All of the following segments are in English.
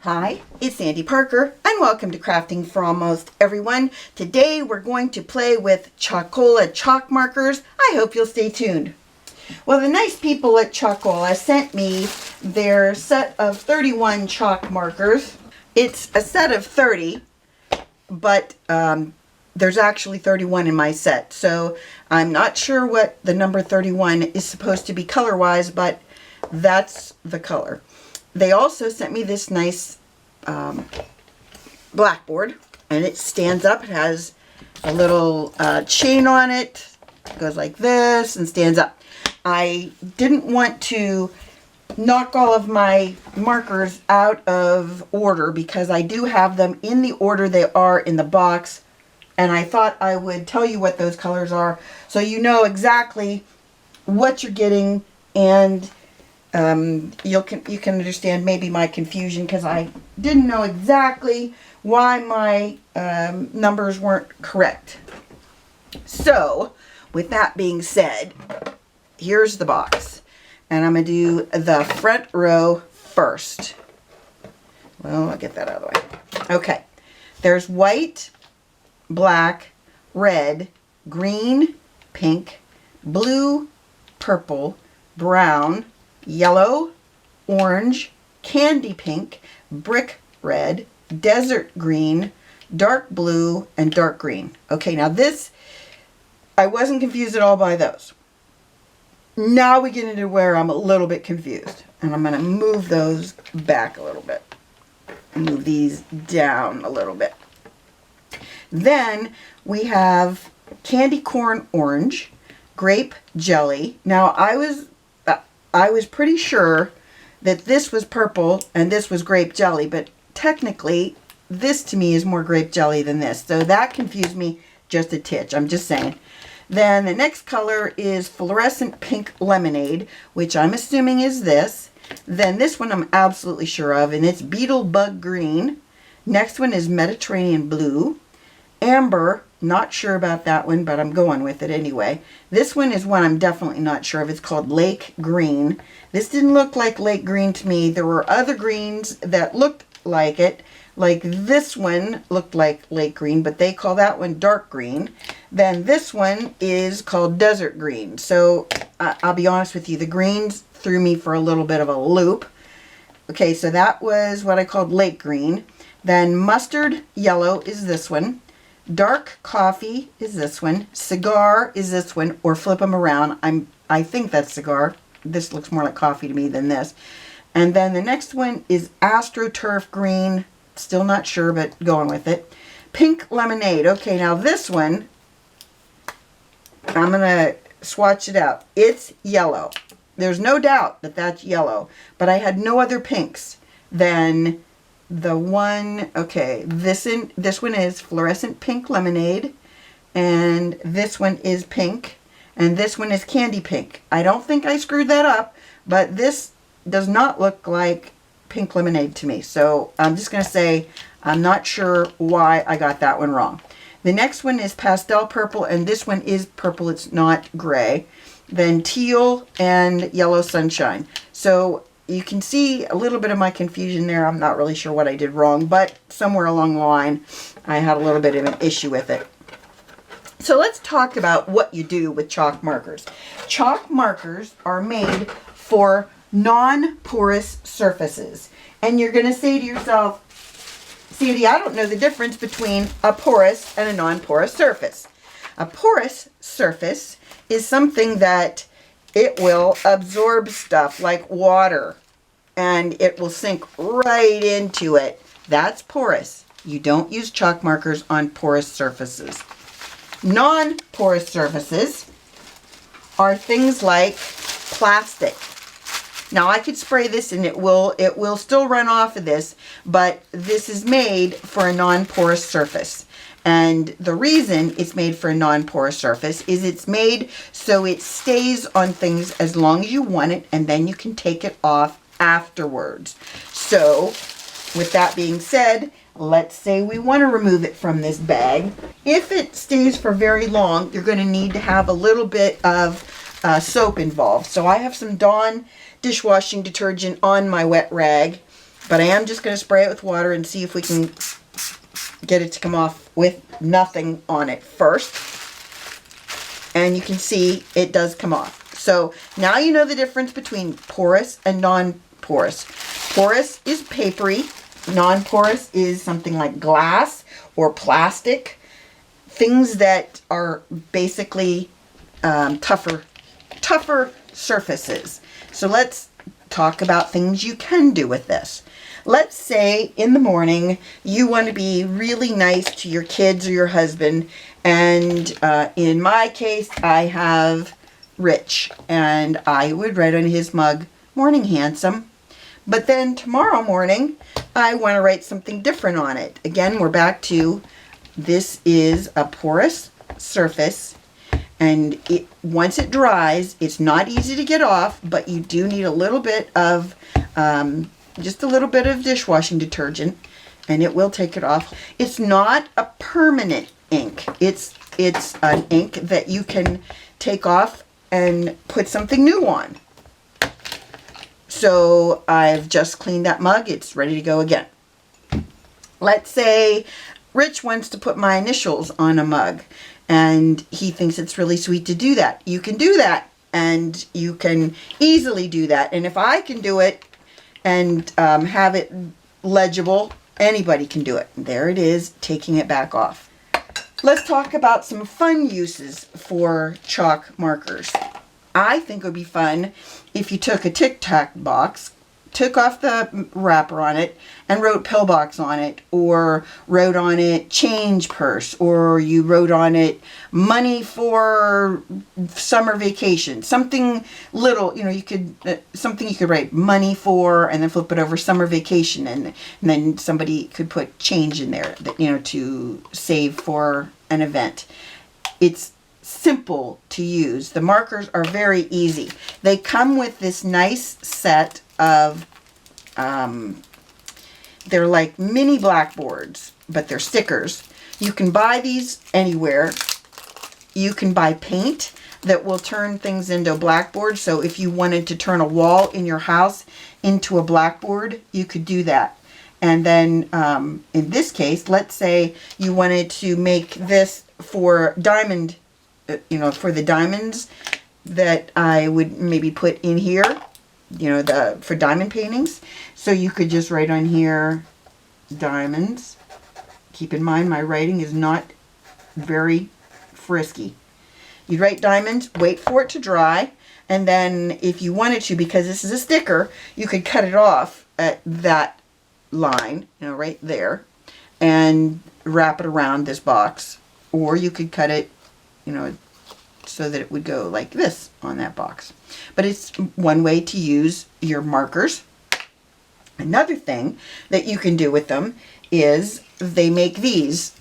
Hi, it's Sandy Parker and welcome to Crafting for Almost Everyone. Today we're going to play with Chalkola Chalk Markers. I hope you'll stay tuned. Well, the nice people at Chalkola sent me their set of 31 chalk markers. It's a set of 30, but there's actually 31 in my set. So I'm not sure what the number 31 is supposed to be color-wise, but that's the color. They also sent me this nice blackboard, and it stands up. It has a little chain on it. It goes like this and stands up. I didn't want to knock all of my markers out of order because I do have them in the order they are in the box, and I thought I would tell you what those colors are so you know exactly what you're getting, and you can understand maybe my confusion because I didn't know exactly why my numbers weren't correct. So with that being said, here's the box, and I'm going to do the front row first. Well, I'll get that out of the way. Okay, there's white, black, red, green, pink, blue, purple, brown, yellow, orange, candy pink, brick red, desert green, dark blue, and dark green. Okay, now this, I wasn't confused at all by those. Now we get into where I'm a little bit confused, and I'm going to move those back a little bit. Move these down a little bit. Then we have candy corn orange, grape jelly. Now I was pretty sure that this was purple and this was grape jelly, but technically this to me is more grape jelly than this. So that confused me just a titch, I'm just saying. Then the next color is fluorescent pink lemonade, which I'm assuming is this. Then this one I'm absolutely sure of, and it's beetle bug green. Next one is Mediterranean blue. Amber, not sure about that one, but I'm going with it anyway. This one is one I'm definitely not sure of. It's called Lake Green. This didn't look like Lake Green to me. There were other greens that looked like it. Like this one looked like Lake Green, but they call that one dark green. Then this one is called Desert Green. So I'll be honest with you, the greens threw me for a little bit of a loop. Okay, so that was what I called Lake Green. Then mustard yellow is this one. Dark coffee is this one. Cigar is this one, or flip them around. I think that's cigar. This looks more like coffee to me than this. And then the next one is Astroturf Green. Still not sure, but going with it. Pink lemonade. Okay, now this one, I'm going to swatch it out. It's yellow. There's no doubt that that's yellow, but I had no other pinks than the one. Okay, this one is fluorescent pink lemonade, and this one is pink, and this one is candy pink. I don't think I screwed that up, but this does not look like pink lemonade to me. So I'm just going to say I'm not sure why I got that one wrong. The next one is Pastel Purple, and this one is purple. It's not gray. Then teal and yellow sunshine. So you can see a little bit of my confusion there. I'm not really sure what I did wrong, but somewhere along the line, I had a little bit of an issue with it. So let's talk about what you do with chalk markers. Chalk markers are made for non-porous surfaces. And you're going to say to yourself, Sandy, I don't know the difference between a porous and a non-porous surface. A porous surface is something that it will absorb stuff like water, and it will sink right into it. That's porous. You don't use chalk markers on porous surfaces. Non-porous surfaces are things like plastic. Now I could spray this and it will still run off of this, but this is made for a non-porous surface. And the reason it's made for a non-porous surface is it's made so it stays on things as long as you want it, and then you can take it off afterwards. So with that being said, let's say we want to remove it from this bag. If it stays for very long, you're going to need to have a little bit of soap involved. So I have some Dawn dishwashing detergent on my wet rag, But I am just going to spray it with water and see if we can get it to come off with nothing on it first. And you can see it does come off. So now you know the difference between porous and non-porous. Porous is papery. Non-porous is something like glass or plastic. Things that are basically tougher surfaces. So let's talk about things you can do with this. Let's say in the morning you want to be really nice to your kids or your husband, and in my case I have Rich, and I would write on his mug, "Morning, handsome." But then tomorrow morning I want to write something different on it. Again, we're back to this is a porous surface, and once it dries, it's not easy to get off, but you do need a little bit of just a little bit of dishwashing detergent, and it will take it off. It's not a permanent ink. It's an ink that you can take off and put something new on. So I've just cleaned that mug. It's ready to go again. Let's say Rich wants to put my initials on a mug, and he thinks it's really sweet to do that. You can do that, and you can easily do that. And if I can do it and have it legible, anybody can do it. There it is, taking it back off. Let's talk about some fun uses for chalk markers. I think it would be fun if you took a Tic Tac box, took off the wrapper on it, and wrote pillbox on it, or wrote on it change purse, or you wrote on it money for summer vacation. Something little, you could, something you could write money for, and then flip it over summer vacation, and then somebody could put change in there, that, to save for an event. It's simple to use. The markers are very easy. They come with this nice set of they're like mini blackboards, but they're stickers. You can buy these anywhere. You can buy paint that will turn things into a blackboard. So if you wanted to turn a wall in your house into a blackboard, you could do that. And then in this case, let's say you wanted to make this for diamond, for the diamonds that I would maybe put in here, for diamond paintings. So you could just write on here, diamonds. Keep in mind, my writing is not very frisky. You'd write diamonds, wait for it to dry, and then if you wanted to, because this is a sticker, you could cut it off at that line, right there, and wrap it around this box. Or you could cut it, so that it would go like this on that box. But it's one way to use your markers. Another thing that you can do with them is they make these.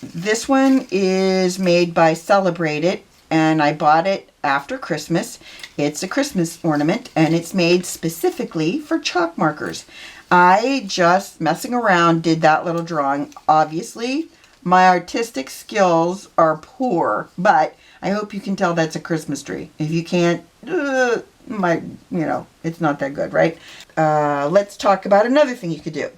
This one is made by Celebrate It, and I bought it after Christmas. It's a Christmas ornament, and it's made specifically for chalk markers. I just, messing around, did that little drawing. Obviously, my artistic skills are poor, but I hope you can tell that's a Christmas tree. If you can't, it's not that good, right? Let's talk about another thing you could do.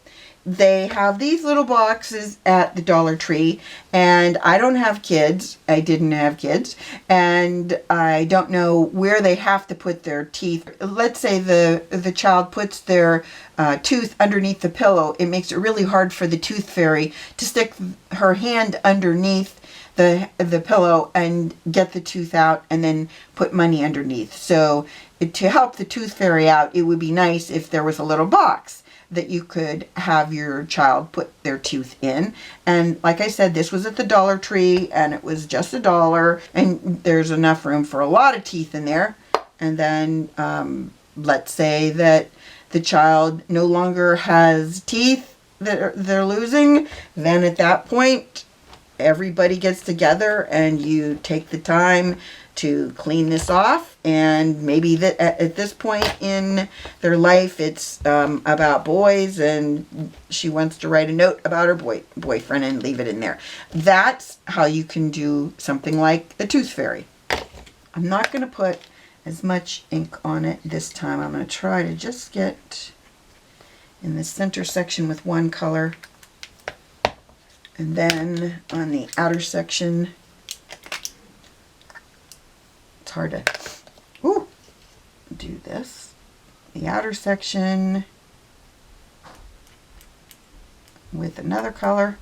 They have these little boxes at the Dollar Tree, and I don't have kids. I didn't have kids, and I don't know where they have to put their teeth. Let's say the child puts their tooth underneath the pillow. It makes it really hard for the tooth fairy to stick her hand underneath the pillow and get the tooth out and then put money underneath. So to help the tooth fairy out, it would be nice if there was a little box that you could have your child put their tooth in. And like I said, this was at the Dollar Tree, and it was just $1, and there's enough room for a lot of teeth in there. And then let's say that the child no longer has teeth that they're losing, then at that point everybody gets together and you take the time to clean this off. And maybe that at this point in their life, it's about boys, and she wants to write a note about her boyfriend and leave it in there. That's how you can do something like a tooth fairy. I'm not going to put as much ink on it this time. I'm going to try to just get in the center section with one color, and then on the outer section, it's hard to do this, the outer section with another color,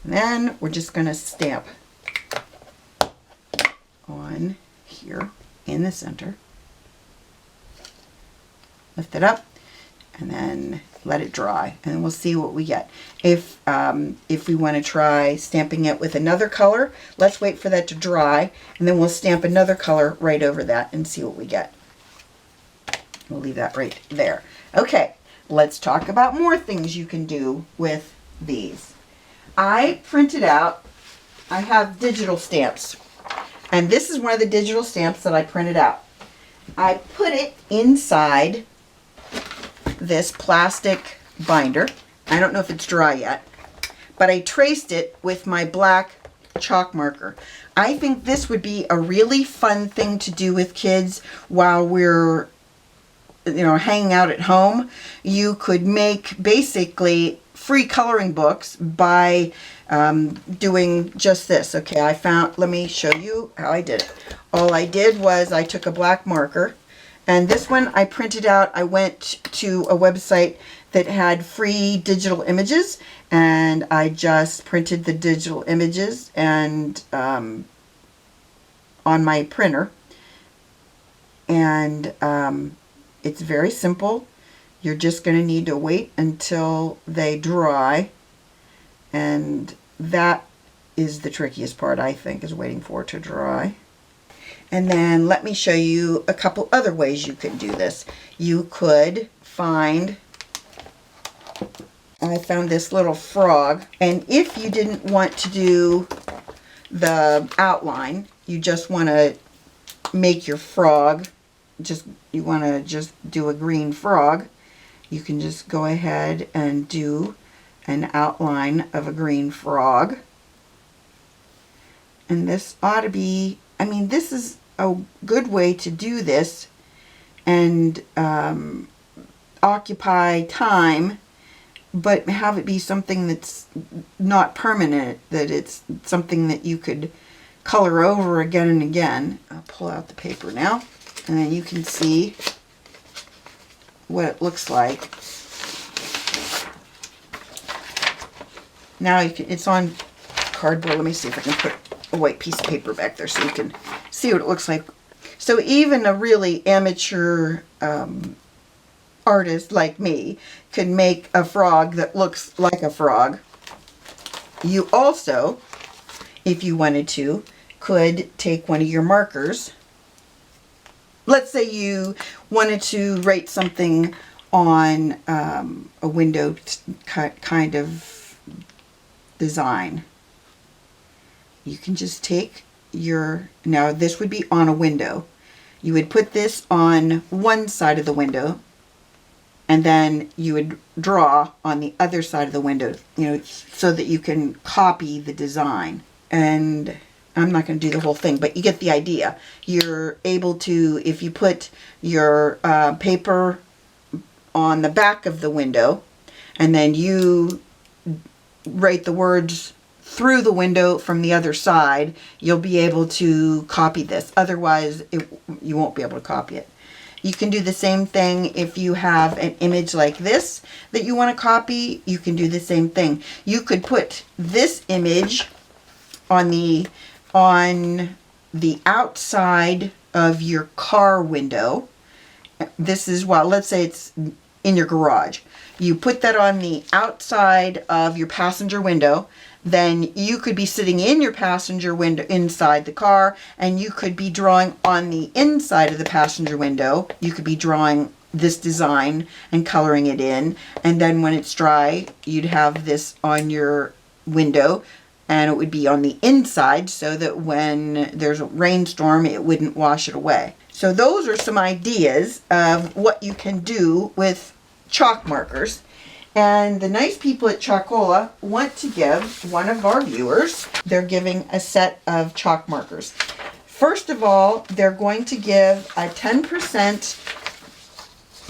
and then we're just going to stamp on here in the center. Lift it up and then let it dry, and we'll see what we get. If we want to try stamping it with another color, let's wait for that to dry, and then we'll stamp another color right over that and see what we get. We'll leave that right there. Okay, let's talk about more things you can do with these. I printed out, I have digital stamps, and this is one of the digital stamps that I printed out. I put it inside this plastic binder. I don't know if it's dry yet, but I traced it with my black chalk marker. I think this would be a really fun thing to do with kids while we're, hanging out at home. You could make basically free coloring books by doing just this. Okay, let me show you how I did it. All I did was I took a black marker, and this one I printed out. I went to a website that had free digital images, and I just printed the digital images and on my printer. And it's very simple. You're just going to need to wait until they dry, and that is the trickiest part, I think, is waiting for it to dry. And then let me show you a couple other ways you could do this. You could I found this little frog, and if you didn't want to do the outline, you just want to make your frog, you want to just do a green frog, you can just go ahead and do an outline of a green frog. And this ought to be, this is a good way to do this and occupy time, but have it be something that's not permanent, that it's something that you could color over again and again. I'll pull out the paper now, and then you can see what it looks like. Now it's on cardboard. Let me see if I can put a white piece of paper back there so you can see what it looks like. So even a really amateur artist like me can make a frog that looks like a frog. You also, if you wanted to, could take one of your markers. Let's say you wanted to write something on a window kind of design. You can just take now this would be on a window. You would put this on one side of the window, and then you would draw on the other side of the window, so that you can copy the design. And I'm not going to do the whole thing, but you get the idea. You're able to, if you put your paper on the back of the window, and then you write the words through the window from the other side, you'll be able to copy this. Otherwise, you won't be able to copy it. You can do the same thing if you have an image like this that you want to copy. You can do the same thing. You could put this image on the outside of your car window. This is, let's say it's in your garage. You put that on the outside of your passenger window. Then you could be sitting in your passenger window inside the car, and you could be drawing on the inside of the passenger window. You could be drawing this design and coloring it in, and then when it's dry, you'd have this on your window, and it would be on the inside so that when there's a rainstorm, it wouldn't wash it away. So those are some ideas of what you can do with chalk markers. And the nice people at Chalkola want to give one of our viewers, they're giving a set of chalk markers. First of all, they're going to give a 10%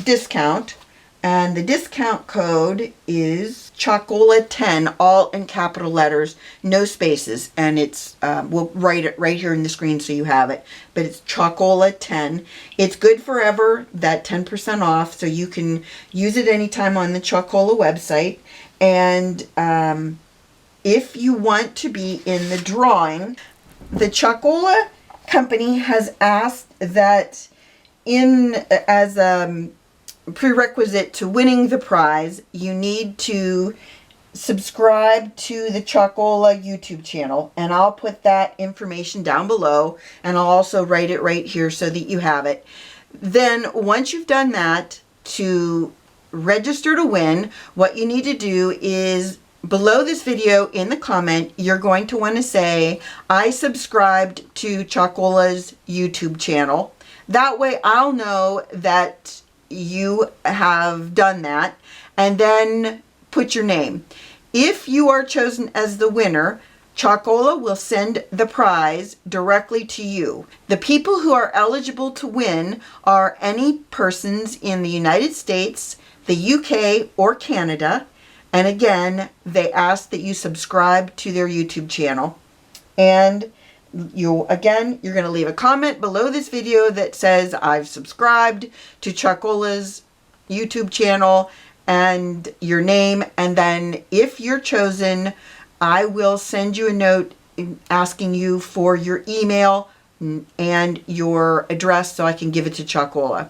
discount, And the discount code is Chalkola10, all in capital letters, no spaces. And it's, we'll write it right here in the screen so you have it. But it's Chalkola10. It's good forever, that 10% off, so you can use it anytime on the Chalkola website. And if you want to be in the drawing, the Chalkola company has asked that as a prerequisite to winning the prize, you need to subscribe to the Chalkola YouTube channel, and I'll put that information down below, and I'll also write it right here so that you have it. Then once you've done that, to register to win, what you need to do is below this video in the comment, you're going to want to say, I subscribed to Chalkola's YouTube channel. That way I'll know that you have done that, and then put your name. If you are chosen as the winner, Chalkola will send the prize directly to you. The people who are eligible to win are any persons in the United States, the UK, or Canada. And again, they ask that you subscribe to their YouTube channel. And you're going to leave a comment below this video that says, I've subscribed to Chalkola's YouTube channel, and your name. And then if you're chosen, I will send you a note asking you for your email and your address so I can give it to Chalkola.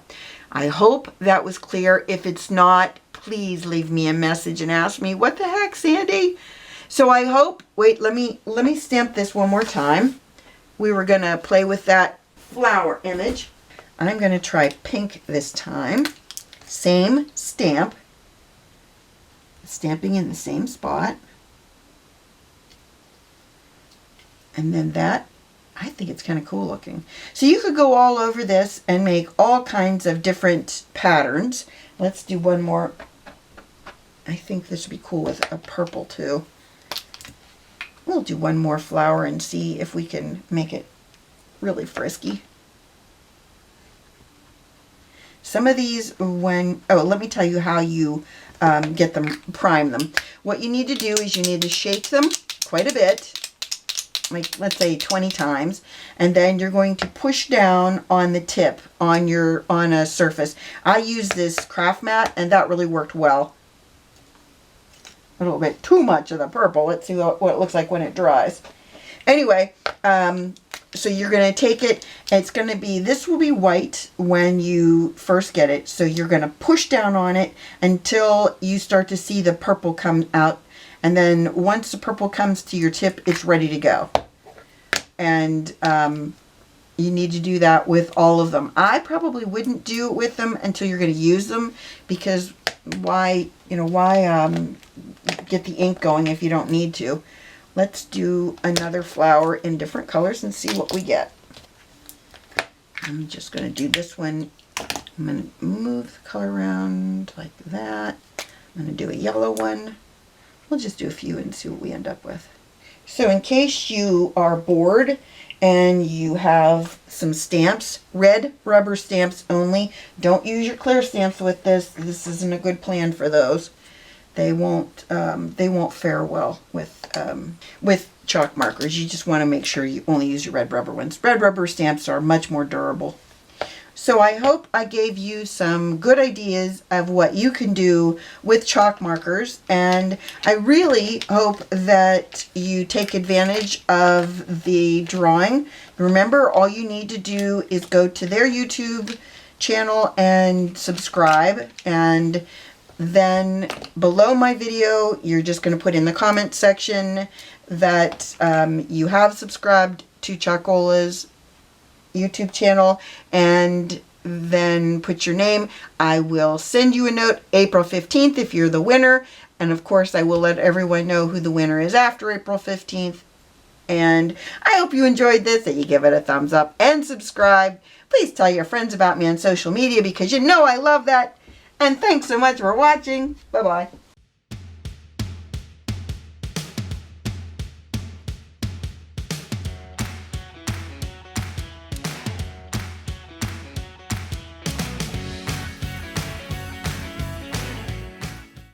I hope that was clear. If it's not, please leave me a message and ask me, what the heck, Sandy? So I hope, wait, let me stamp this one more time. We were going to play with that flower image. I'm going to try pink this time. Same stamp. Stamping in the same spot. And then that, I think it's kind of cool looking. So you could go all over this and make all kinds of different patterns. Let's do one more. I think this would be cool with a purple too. We'll do one more flower and see if we can make it really frisky. Some of these, let me tell you how you get them, prime them. What you need to do is you need to shake them quite a bit, like let's say 20 times, and then you're going to push down on the tip on a surface. I use this craft mat, and that really worked well. A little bit too much of the purple. Let's see what it looks like when it dries. Anyway, so you're going to take it, and it's going to be, this will be white when you first get it. So you're going to push down on it until you start to see the purple come out. And then once the purple comes to your tip, it's ready to go. And you need to do that with all of them. I probably wouldn't do it with them until you're going to use them, because why get the ink going if you don't need to. Let's do another flower in different colors and see what we get. I'm just going to do this one. I'm going to move the color around like that. I'm going to do a yellow one. We'll just do a few and see what we end up with. So in case you are bored and you have some stamps, red rubber stamps only. Don't use your clear stamps with this. This isn't a good plan for those. They won't fare well with chalk markers. You just want to make sure you only use your red rubber ones. Red rubber stamps are much more durable. So I hope I gave you some good ideas of what you can do with chalk markers, and I really hope that you take advantage of the drawing. Remember, all you need to do is go to their YouTube channel and subscribe, and then below my video you're just going to put in the comment section that you have subscribed to Chalkola's YouTube channel, and then put your name. I will send you a note April 15th if you're the winner, and of course I will let everyone know who the winner is after April 15th. And I hope you enjoyed this, that you give it a thumbs up and subscribe. Please tell your friends about me on social media, because you know I love that. And thanks so much for watching. Bye-bye.